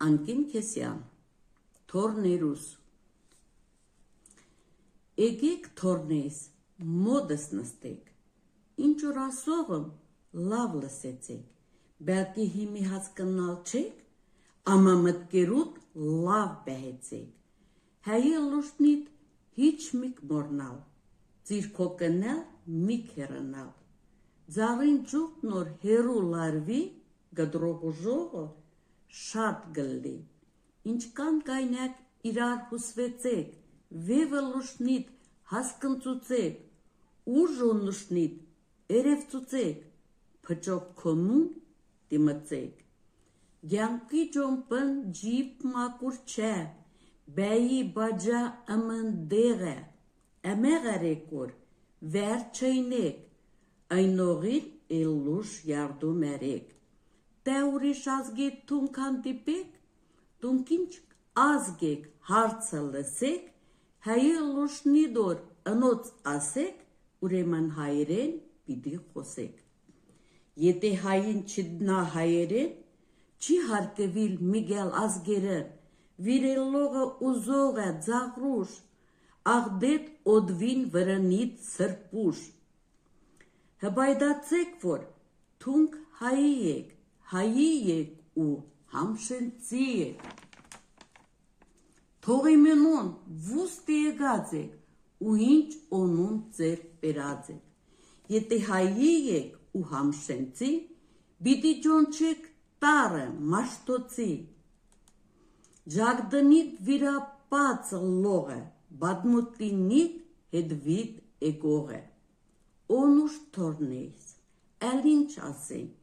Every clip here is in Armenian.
Անկին Քեսյան, թորներուս։ Եկեք թորնեիս, մոդս նստեք, ինչ որ ասողım լավ լսեցեք, բəlkի հիմի հասկանալ չեք, ama մտկերուտ լավ բəhեցեք, հայի լուշնիտ հիչ միք մորնալ, ծիրքո կնել միք հեռանալ, ձարին ճուղ նոր հերու լարվի, գդրողու ժողը շատ գլլի, ինչքան կայնյակ իրար հուսվեցեք, վևը լուշնիտ հասկնծուծեք, ուժոն լուշնիտ երևծուծեք, փճոք կոմուն դիմացեք, գյանքի ճոմպն ջիպ մակուր չէ, բայի բաջա ամնդեղ է, ամեղ արեկոր, վեր չայնեք, այնողին էլուշ յարդում երեք, Տե ուրիշ ազգետ թունք հանդիպեք, թունք ինչ ազգեք հարցը լսեք, հայի լուշնի դոր ընոց ասեք, ուրեմն հայերեն պիտի խոսեք։ Եթե հային չդնա հայերեն, չի հարկևիլ միգել ազգերեն, վիրելողը ուզող է ձաղրուշ, աղդետ օդվին վրնիտ սրպուշ։ Հբայդացեք, որ թունք հայի եք, հայի եք ու համշենցի եք, թողիմենոն վուստ եկած եք ու ինչ օնուն ձեր պերած եք, եթե հայի եք ու համշենցի, բիտի ճոնչեք տարը մաշտոցի, ժագդնիտ վիրապած լող է, բադմուտինիտ հետվիտ էգող է, օնուշ թորնեիս, էլ ինչ ասենք,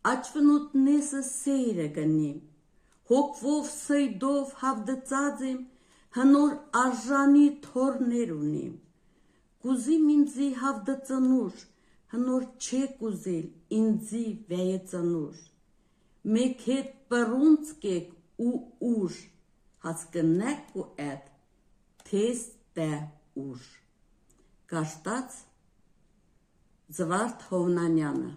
Աչվնուտնեսը սեյրը գնիմ, հոգվով սեյդով հավդծած եմ, հնոր արժանի թորներ ունիմ, կուզիմ ինձի հավդծնուշ, հնոր չեք ուզել ինձի վայեցնուշ, մեկ հետ պրունց կեք ու ուշ, հասկնեք ու էդ, թես տե ուշ, կաշտած Զվարթ Հովնանյանը